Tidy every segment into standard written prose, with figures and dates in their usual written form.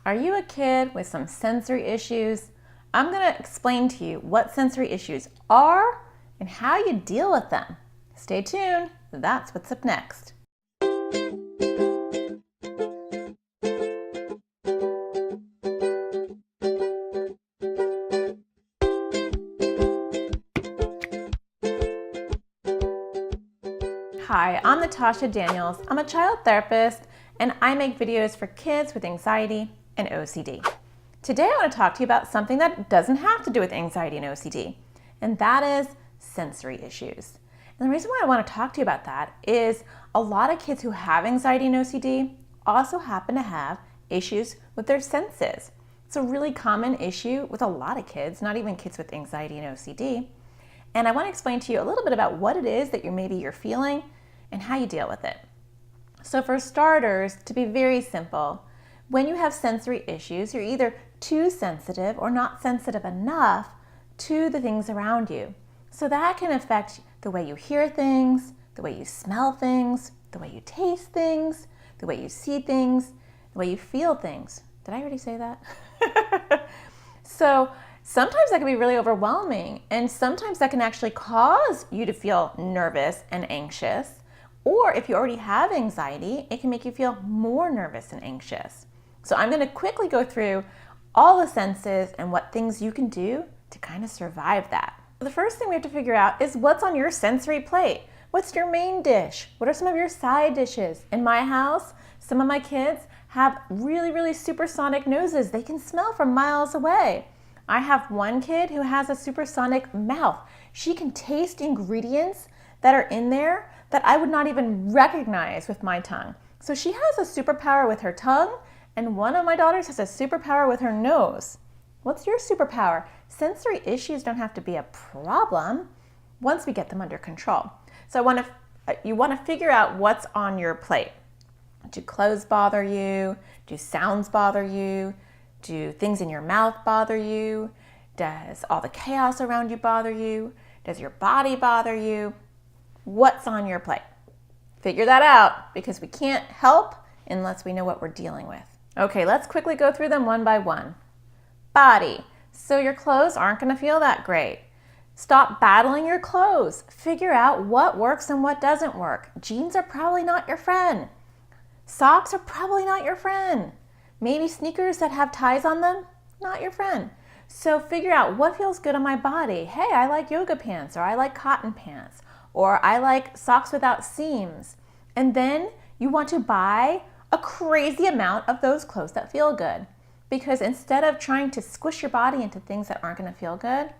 Are you a kid with some sensory issues? I'm going to explain to you what sensory issues are and how you deal with them. Stay tuned, that's what's up next. Hi, I'm Natasha Daniels. I'm a child therapist and I make videos for kids with anxiety and OCD. Today I want to talk to you about something that doesn't have to do with anxiety and OCD, and that is sensory issues. And the reason why I want to talk to you about that is a lot of kids who have anxiety and OCD also happen to have issues with their senses. It's a really common issue with a lot of kids, not even kids with anxiety and OCD. And I want to explain to you a little bit about what it is that you're feeling and how you deal with it. So for starters, to be very simple, when you have sensory issues, you're either too sensitive or not sensitive enough to the things around you. So that can affect the way you hear things, the way you smell things, the way you taste things, the way you see things, the way you feel things. Did I already say that? So sometimes that can be really overwhelming, and sometimes that can actually cause you to feel nervous and anxious. Or if you already have anxiety, it can make you feel more nervous and anxious. So I'm going to quickly go through all the senses and what things you can do to kind of survive that. The first thing we have to figure out is what's on your sensory plate. What's your main dish? What are some of your side dishes? In my house, some of my kids have really supersonic noses. They can smell from miles away. I have one kid who has a supersonic mouth. She can taste ingredients that are in there that I would not even recognize with my tongue. So she has a superpower with her tongue, and one of my daughters has a superpower with her nose. What's your superpower? Sensory issues don't have to be a problem once we get them under control. So you want to figure out what's on your plate. Do clothes bother you? Do sounds bother you? Do things in your mouth bother you? Does all the chaos around you bother you? Does your body bother you? What's on your plate? Figure that out, because we can't help unless we know what we're dealing with. Okay, let's quickly go through them one by one. Body. So your clothes aren't going to feel that great. Stop battling your clothes. Figure out what works and what doesn't work. Jeans are probably not your friend. Socks are probably not your friend. Maybe sneakers that have ties on them, not your friend. So figure out what feels good on my body. Hey, I like yoga pants, or I like cotton pants, or I like socks without seams. And then you want to buy a crazy amount of those clothes that feel good. Because instead of trying to squish your body into things that aren't going to feel good,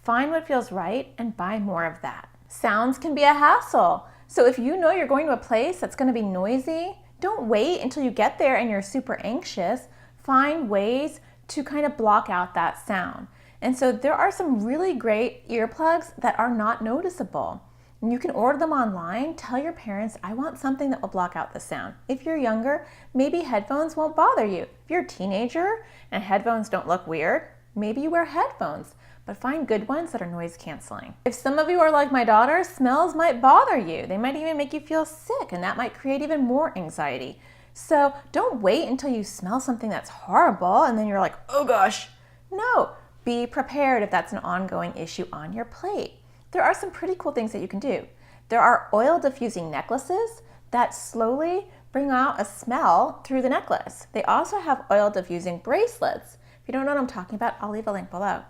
find what feels right and buy more of that. Sounds can be a hassle. So if you know you're going to a place that's going to be noisy, don't wait until you get there and you're super anxious. Find ways to kind of block out that sound. And so there are some really great earplugs that are not noticeable. And you can order them online. Tell your parents, I want something that will block out the sound. If you're younger, maybe headphones won't bother you. If you're a teenager and headphones don't look weird, maybe you wear headphones, but find good ones that are noise canceling. If some of you are like my daughter, smells might bother you. They might even make you feel sick, and that might create even more anxiety. So don't wait until you smell something that's horrible and then you're like, oh gosh. No, be prepared if that's an ongoing issue on your plate. There are some pretty cool things that you can do. There are oil diffusing necklaces that slowly bring out a smell through the necklace. They also have oil diffusing bracelets. If you don't know what I'm talking about, I'll leave a link below.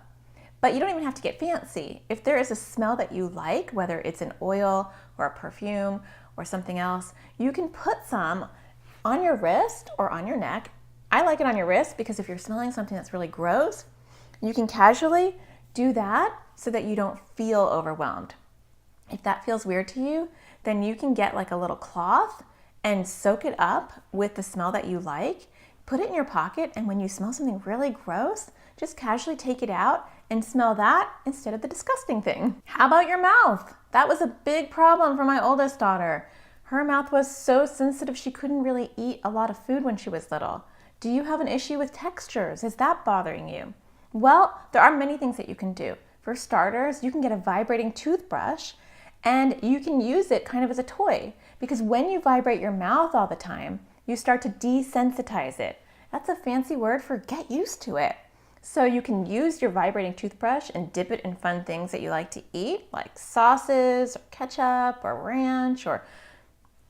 But you don't even have to get fancy. If there is a smell that you like, whether it's an oil or a perfume or something else, you can put some on your wrist or on your neck. I like it on your wrist because if you're smelling something that's really gross, you can casually do that so that you don't feel overwhelmed. If that feels weird to you, then you can get like a little cloth and soak it up with the smell that you like, put it in your pocket, and when you smell something really gross, just casually take it out and smell that instead of the disgusting thing. How about your mouth? That was a big problem for my oldest daughter. Her mouth was so sensitive she couldn't really eat a lot of food when she was little. Do you have an issue with textures? Is that bothering you? Well, there are many things that you can do. For starters, you can get a vibrating toothbrush and you can use it kind of as a toy, because when you vibrate your mouth all the time, you start to desensitize it. That's a fancy word for get used to it. So you can use your vibrating toothbrush and dip it in fun things that you like to eat, like sauces or ketchup or ranch or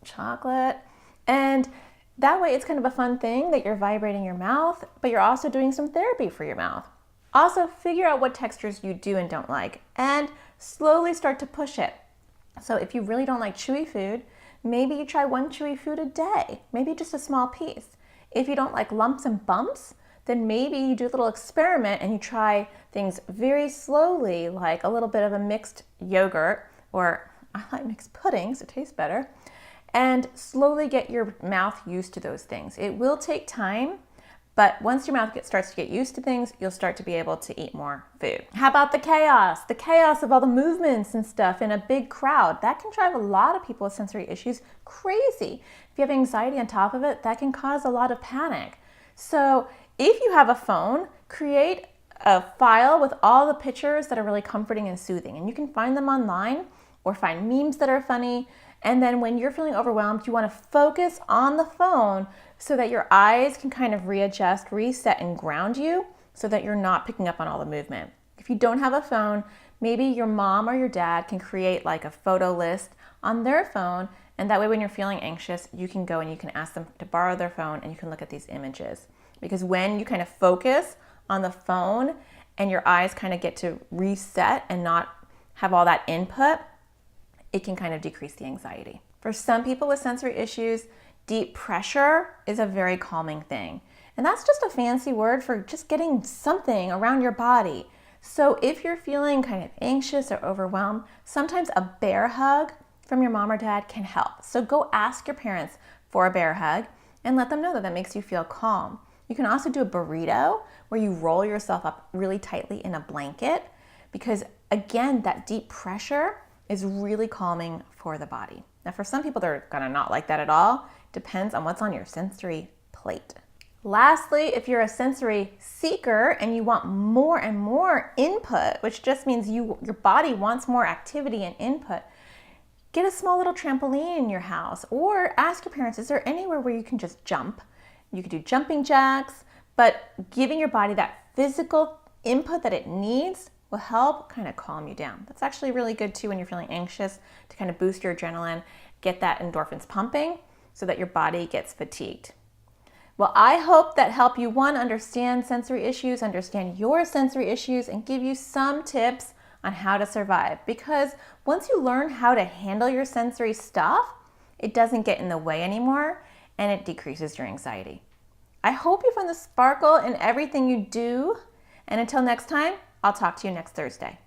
chocolate. And that way it's kind of a fun thing that you're vibrating your mouth, but you're also doing some therapy for your mouth. Also, figure out what textures you do and don't like and slowly start to push it. So if you really don't like chewy food, maybe you try one chewy food a day, maybe just a small piece. If you don't like lumps and bumps, then maybe you do a little experiment and you try things very slowly, like a little bit of a mixed yogurt, or I like mixed puddings, it tastes better, and slowly get your mouth used to those things. It will take time, but once your mouth starts to get used to things, you'll start to be able to eat more food. How about the chaos? The chaos of all the movements and stuff in a big crowd. That can drive a lot of people with sensory issues crazy. If you have anxiety on top of it, that can cause a lot of panic. So if you have a phone, create a file with all the pictures that are really comforting and soothing. And you can find them online or find memes that are funny. And then when you're feeling overwhelmed, you want to focus on the phone so that your eyes can kind of readjust, reset, and ground you so that you're not picking up on all the movement. If you don't have a phone, maybe your mom or your dad can create like a photo list on their phone, and that way when you're feeling anxious, you can go and you can ask them to borrow their phone and you can look at these images. Because when you kind of focus on the phone and your eyes kind of get to reset and not have all that input, it can kind of decrease the anxiety. For some people with sensory issues, deep pressure is a very calming thing. And that's just a fancy word for just getting something around your body. So if you're feeling kind of anxious or overwhelmed, sometimes a bear hug from your mom or dad can help. So go ask your parents for a bear hug and let them know that that makes you feel calm. You can also do a burrito where you roll yourself up really tightly in a blanket because, again, that deep pressure is really calming for the body. Now, for some people, they're gonna not like that at all. Depends on what's on your sensory plate. Lastly, if you're a sensory seeker and you want more and more input, which just means your body wants more activity and input, get a small little trampoline in your house or ask your parents, is there anywhere where you can just jump? You could do jumping jacks, but giving your body that physical input that it needs will help kind of calm you down. That's actually really good too when you're feeling anxious, to kind of boost your adrenaline, get that endorphins pumping so that your body gets fatigued. Well, I hope that helped you, one, understand sensory issues, understand your sensory issues, and give you some tips on how to survive. Because once you learn how to handle your sensory stuff, it doesn't get in the way anymore and it decreases your anxiety. I hope you find the sparkle in everything you do. And until next time, I'll talk to you next Thursday.